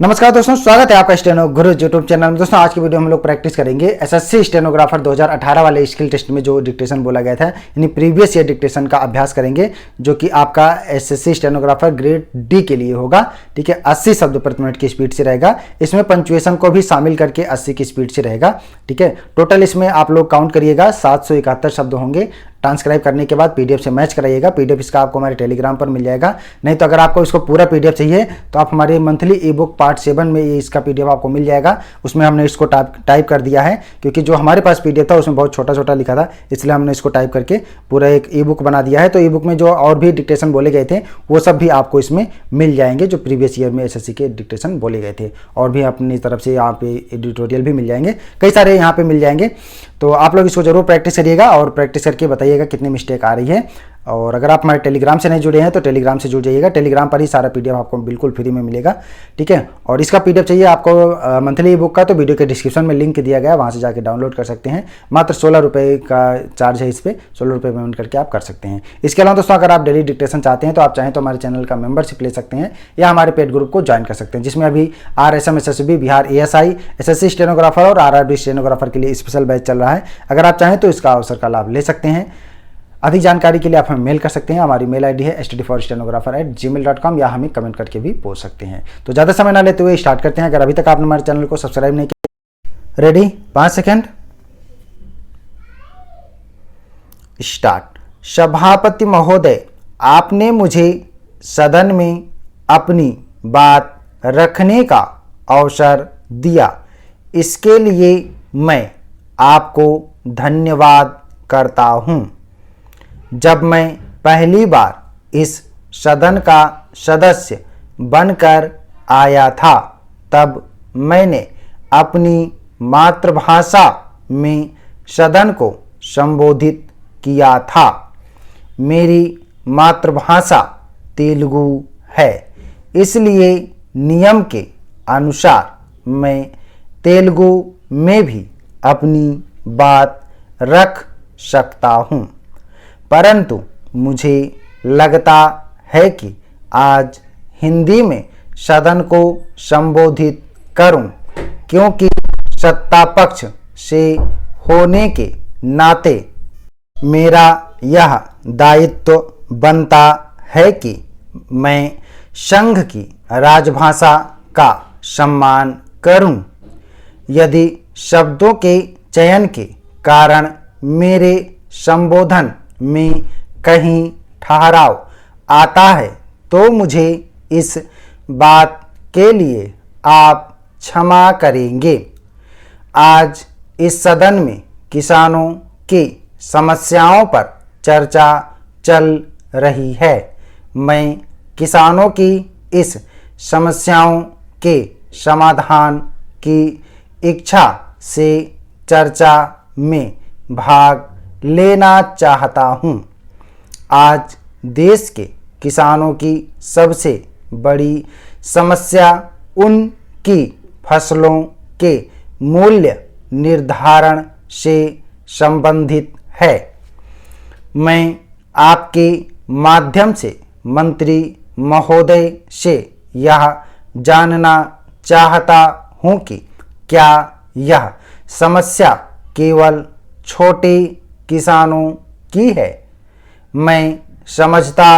नमस्कार दोस्तों, स्वागत है आपका स्टेनो गुरु यूट्यूब चैनल में। दोस्तों आज की वीडियो हम लोग प्रैक्टिस करेंगे एसएससी स्टेनोग्राफर 2018 वाले स्किल टेस्ट में जो डिक्टेशन बोला गया था, यानी प्रीवियस ईयर डिक्टेशन का अभ्यास करेंगे, जो कि आपका एसएससी स्टेनोग्राफर ग्रेड डी के लिए होगा। ठीक है, 80 शब्द प्रति मिनट की स्पीड से रहेगा। इसमें पंचुएशन को भी शामिल करके 80 की स्पीड से रहेगा। ठीक है, टोटल इसमें आप लोग काउंट करिएगा 771 शब्द होंगे। ट्रांसक्राइब करने के बाद पीडीएफ से मैच कराइएगा। पीडीएफ इसका आपको हमारे टेलीग्राम पर मिल जाएगा। नहीं तो अगर आपको इसको पूरा पीडीएफ चाहिए तो आप हमारे मंथली ई बुक पार्ट 7 में ये इसका पीडीएफ आपको मिल जाएगा। उसमें हमने इसको टाइप कर दिया है, क्योंकि जो हमारे पास पीडीएफ था उसमें बहुत छोटा छोटा लिखा था, इसलिए हमने इसको टाइप करके पूरा एक ई बुक बना दिया है। तो ई बुक में जो और भी डिक्टेशन बोले गए थे वो सब भी आपको इसमें मिल जाएंगे, जो प्रीवियस ईयर में एसएससी के डिक्टेशन बोले गए थे। और भी अपनी तरफ से यहाँ पे एडिटोरियल भी मिल जाएंगे, कई सारे यहाँ पे मिल जाएंगे। तो आप लोग इसको जरूर प्रैक्टिस करिएगा और प्रैक्टिस करके बताइएगा कितनी मिस्टेक आ रही है। और अगर आप हमारे टेलीग्राम से नहीं जुड़े हैं तो टेलीग्राम से जुड़ जाइएगा। टेलीग्राम पर ही सारा पीडीएफ आपको बिल्कुल फ्री में मिलेगा। ठीक है, और इसका पीडीएफ चाहिए आपको मंथली ई बुक का, तो वीडियो के डिस्क्रिप्शन में लिंक दिया गया है, वहाँ से जाके डाउनलोड कर सकते हैं। मात्र 16 रुपये का चार्ज है, इस पर 16 रुपये पेमेंट करके आप कर सकते हैं। इसके अलावा दोस्तों अगर आप डेली डिक्टेशन चाहते हैं तो आप चाहें तो हमारे चैनल का मेंबरशिप ले सकते हैं या हमारे पेड ग्रुप को ज्वाइन कर सकते हैं, जिसमें अभी RSM SSB Bihar ASI SSC stenographer और RRB स्टेनोग्राफर के लिए स्पेशल बैच चल रहा है। अगर आप चाहें तो इसका अवसर का लाभ ले सकते हैं। अधिक जानकारी के लिए आप हमें मेल कर सकते हैं। हमारी मेल आईडी है studyforstenographer@gmail.com, या हमें कमेंट करके भी पूछ सकते हैं। तो ज़्यादा समय ना लेते हुए स्टार्ट करते हैं। अगर अभी तक आपने हमारे चैनल को सब्सक्राइब नहीं किया, रेडी, 5 सेकेंड, स्टार्ट। सभापति महोदय, आपने मुझे सदन में अपनी बात रखने का अवसर दिया, इसके लिए मैं आपको धन्यवाद करता हूँ। जब मैं पहली बार इस सदन का सदस्य बनकर आया था तब मैंने अपनी मातृभाषा में सदन को संबोधित किया था। मेरी मातृभाषा तेलुगु है, इसलिए नियम के अनुसार मैं तेलुगु में भी अपनी बात रख सकता हूँ, परंतु मुझे लगता है कि आज हिंदी में सदन को संबोधित करूं, क्योंकि सत्ता पक्ष से होने के नाते मेरा यह दायित्व बनता है कि मैं संघ की राजभाषा का सम्मान करूं। यदि शब्दों के चयन के कारण मेरे संबोधन में कहीं ठहराव आता है तो मुझे इस बात के लिए आप क्षमा करेंगे। आज इस सदन में किसानों की समस्याओं पर चर्चा चल रही है। मैं किसानों की इस समस्याओं के समाधान की इच्छा से चर्चा में भाग लेना चाहता हूँ। आज देश के किसानों की सबसे बड़ी समस्या उनकी फसलों के मूल्य निर्धारण से संबंधित है। मैं आपके माध्यम से मंत्री महोदय से यह जानना चाहता हूँ कि क्या यह समस्या केवल छोटे किसानों की है। मैं समझता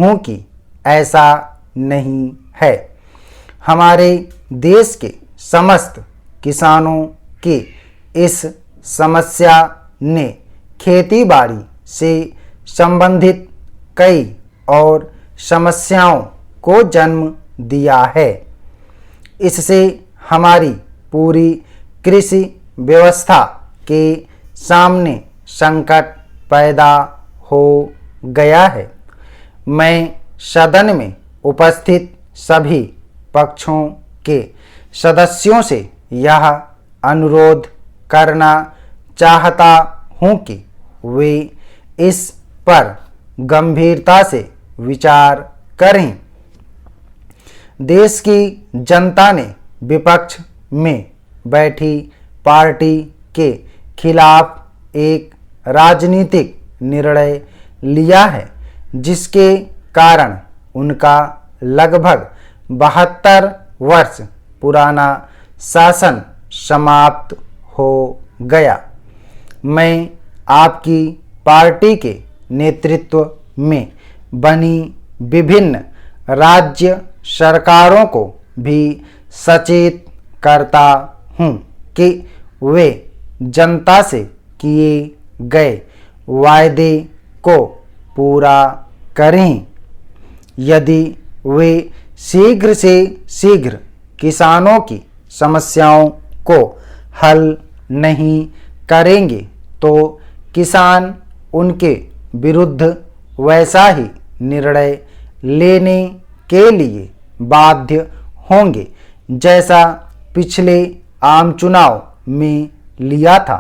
हूँ कि ऐसा नहीं है। हमारे देश के समस्त किसानों की इस समस्या ने खेतीबाड़ी से संबंधित कई और समस्याओं को जन्म दिया है। इससे हमारी पूरी कृषि व्यवस्था के सामने संकट पैदा हो गया है। मैं सदन में उपस्थित सभी पक्षों के सदस्यों से यह अनुरोध करना चाहता हूँ कि वे इस पर गंभीरता से विचार करें। देश की जनता ने विपक्ष में बैठी पार्टी के खिलाफ एक राजनीतिक निर्णय लिया है, जिसके कारण उनका लगभग 72 वर्ष पुराना शासन समाप्त हो गया। मैं आपकी पार्टी के नेतृत्व में बनी विभिन्न राज्य सरकारों को भी सचेत करता हूँ कि वे जनता से किए गए वायदे को पूरा करें। यदि वे शीघ्र से शीघ्र किसानों की समस्याओं को हल नहीं करेंगे तो किसान उनके विरुद्ध वैसा ही निर्णय लेने के लिए बाध्य होंगे जैसा पिछले आम चुनाव में लिया था।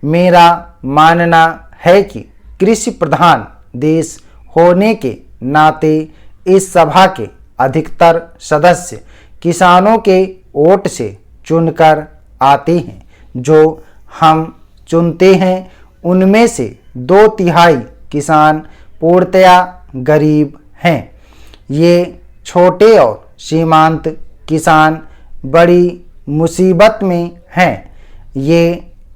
मेरा मानना है कि कृषि प्रधान देश होने के नाते इस सभा के अधिकतर सदस्य किसानों के वोट से चुनकर आते हैं। जो हम चुनते हैं उनमें से 2/3 किसान पूर्णतया गरीब हैं। ये छोटे और सीमांत किसान बड़ी मुसीबत में हैं। ये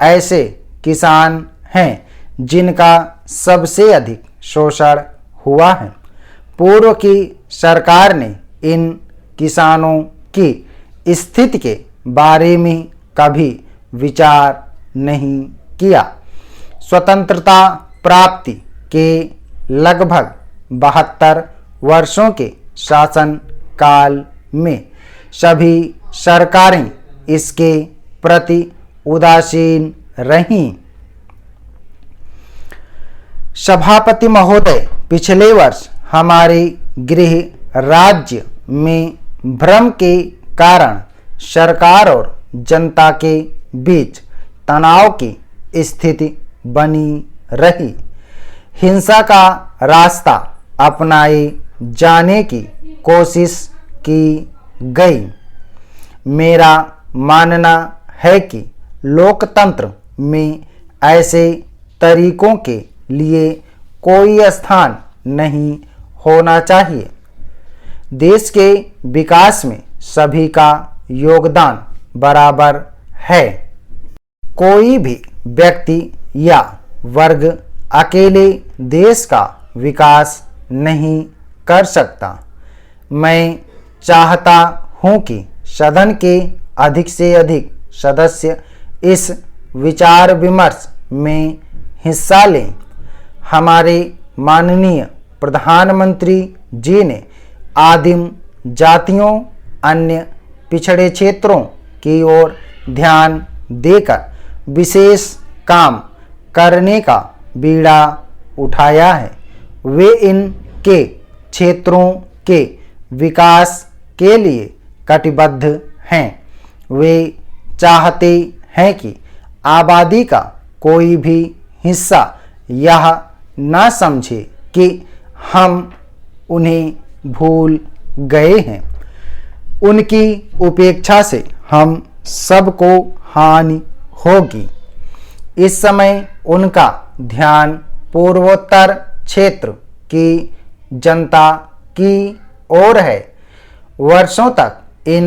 ऐसे किसान हैं जिनका सबसे अधिक शोषण हुआ है। पूर्व की सरकार ने इन किसानों की स्थिति के बारे में कभी विचार नहीं किया। स्वतंत्रता प्राप्ति के लगभग 72 वर्षों के शासन काल में सभी सरकारें इसके प्रति उदासीन रहीं। सभापति महोदय, पिछले वर्ष हमारे गृह राज्य में भ्रम के कारण सरकार और जनता के बीच तनाव की स्थिति बनी रही। हिंसा का रास्ता अपनाए जाने की कोशिश की गई। मेरा मानना है कि लोकतंत्र में ऐसे तरीकों के लिए कोई स्थान नहीं होना चाहिए। देश के विकास में सभी का योगदान बराबर है। कोई भी व्यक्ति या वर्ग अकेले देश का विकास नहीं कर सकता। मैं चाहता हूं कि सदन के अधिक से अधिक सदस्य इस विचार विमर्श में हिस्सा लें। हमारे माननीय प्रधानमंत्री जी ने आदिम जातियों, अन्य पिछड़े क्षेत्रों की ओर ध्यान देकर विशेष काम करने का बीड़ा उठाया है। वे इनके क्षेत्रों के विकास के लिए कटिबद्ध हैं। वे चाहते हैं कि आबादी का कोई भी हिस्सा यह न समझे कि हम उन्हें भूल गए हैं। उनकी उपेक्षा से हम सबको हानि होगी। इस समय उनका ध्यान पूर्वोत्तर क्षेत्र की जनता की ओर है। वर्षों तक इन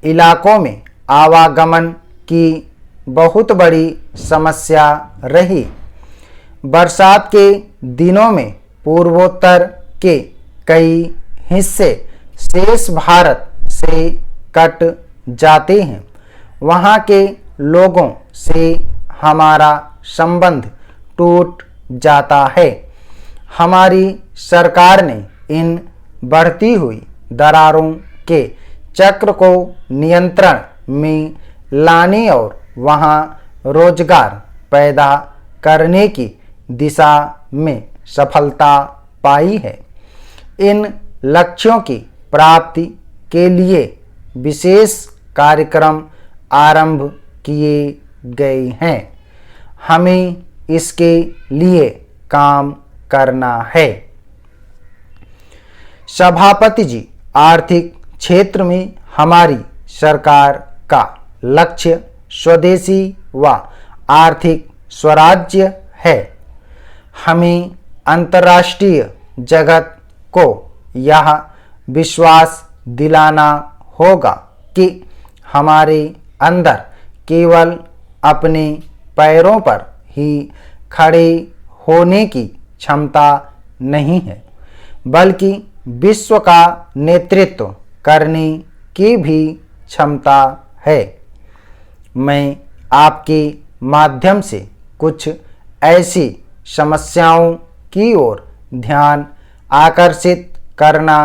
इलाकों में आवागमन की बहुत बड़ी समस्या रही। बरसात के दिनों में पूर्वोत्तर के कई हिस्से शेष भारत से कट जाते हैं। वहाँ के लोगों से हमारा संबंध टूट जाता है। हमारी सरकार ने इन बढ़ती हुई दरारों के चक्र को नियंत्रण में लाने और वहाँ रोजगार पैदा करने की दिशा में सफलता पाई है। इन लक्ष्यों की प्राप्ति के लिए विशेष कार्यक्रम आरंभ किए गए हैं। हमें इसके लिए काम करना है। सभापति जी, आर्थिक क्षेत्र में हमारी सरकार का लक्ष्य स्वदेशी व आर्थिक स्वराज्य है। हमें अंतर्राष्ट्रीय जगत को यह विश्वास दिलाना होगा कि हमारे अंदर केवल अपने पैरों पर ही खड़े होने की क्षमता नहीं है, बल्कि विश्व का नेतृत्व करने की भी क्षमता है। मैं आपके माध्यम से कुछ ऐसी समस्याओं की ओर ध्यान आकर्षित करना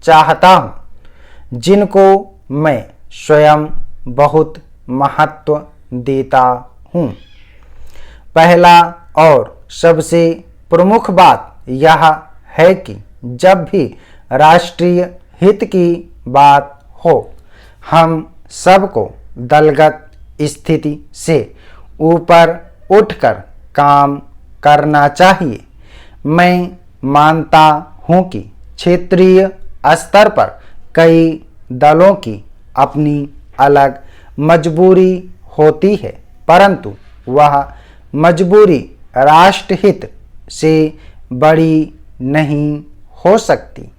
चाहता हूँ जिनको मैं स्वयं बहुत महत्व देता हूँ। पहला और सबसे प्रमुख बात यह है कि जब भी राष्ट्रीय हित की बात हो, हम सबको दलगत स्थिति से ऊपर उठकर काम करना चाहिए। मैं मानता हूँ कि क्षेत्रीय स्तर पर कई दलों की अपनी अलग मजबूरी होती है, परंतु वह मजबूरी राष्ट्रहित से बड़ी नहीं हो सकती।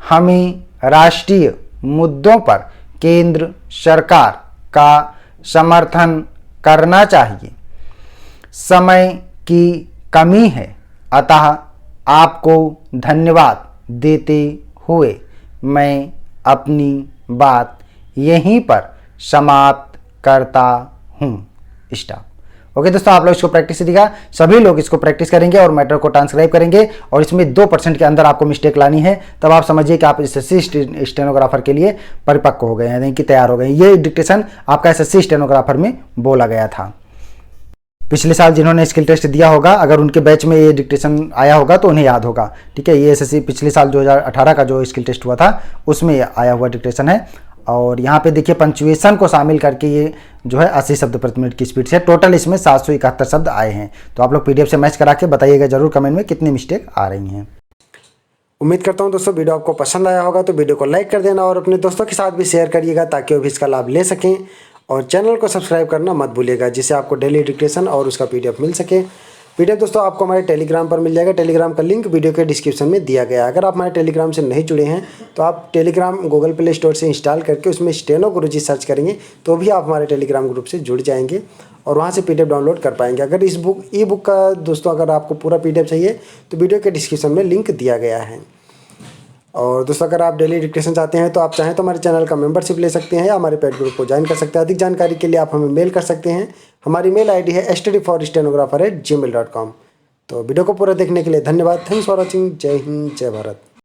हमें राष्ट्रीय मुद्दों पर केंद्र सरकार का समर्थन करना चाहिए। समय की कमी है, अतः आपको धन्यवाद देते हुए मैं अपनी बात यहीं पर समाप्त करता हूँ। स्टॉप। ओके दोस्तों, आप लोग इसको प्रैक्टिस दिखा, सभी लोग इसको प्रैक्टिस करेंगे और मैटर को ट्रांसक्राइब करेंगे और इसमें 2% के अंदर आपको मिस्टेक लानी है, तब आप समझिए कि आप एसएससी स्टेनोग्राफर के लिए परिपक्व हो गए हैं, कि तैयार हो गए हैं। ये डिक्टेशन आपका एसएससी स्टेनोग्राफर में बोला गया था। पिछले साल जिन्होंने स्किल टेस्ट दिया होगा, अगर उनके बैच में ये डिक्टेशन आया होगा तो उन्हें याद होगा। ठीक है, ये एसएससी पिछले साल 2018 का जो स्किल टेस्ट हुआ था उसमें आया हुआ डिक्टेशन है। और यहाँ पे देखिए पंक्चुएशन को शामिल करके ये जो है 80 शब्द प्रति मिनट की स्पीड से, टोटल इसमें 771 शब्द आए हैं। तो आप लोग पीडीएफ से मैच करा के बताइएगा जरूर कमेंट में कितनी मिस्टेक आ रही हैं। उम्मीद करता हूँ दोस्तों वीडियो आपको पसंद आया होगा, तो वीडियो को लाइक कर देना और अपने दोस्तों के साथ भी शेयर करिएगा ताकि वो भी इसका लाभ ले सकें। और चैनल को सब्सक्राइब करना मत भूलिएगा, जिससे आपको डेली डिक्टेशन और उसका पीडीएफ मिल सके। पीडीएफ दोस्तों आपको हमारे टेलीग्राम पर मिल जाएगा। टेलीग्राम का लिंक वीडियो के डिस्क्रिप्शन में दिया गया है। अगर आप हमारे टेलीग्राम से नहीं जुड़े हैं तो आप टेलीग्राम गूगल प्ले स्टोर से इंस्टॉल करके उसमें स्टेनो गुरुजी सर्च करेंगे तो भी आप हमारे टेलीग्राम ग्रुप से जुड़ जाएंगे और वहाँ से पीडीएफ डाउनलोड कर पाएंगे। अगर इस ई बुक का दोस्तों अगर आपको पूरा पीडीएफ चाहिए तो वीडियो के डिस्क्रिप्शन में लिंक दिया गया है। और दोस्तों अगर आप डेली डिक्टेशन चाहते हैं तो आप चाहें तो हमारे चैनल का मेंबरशिप ले सकते हैं या हमारे पेड ग्रुप को ज्वाइन कर सकते हैं। अधिक जानकारी के लिए आप हमें मेल कर सकते हैं। हमारी मेल आईडी है studyforstenographer@gmail.com। तो वीडियो को पूरा देखने के लिए धन्यवाद। Thanks for watching. जय हिंद, जय भारत।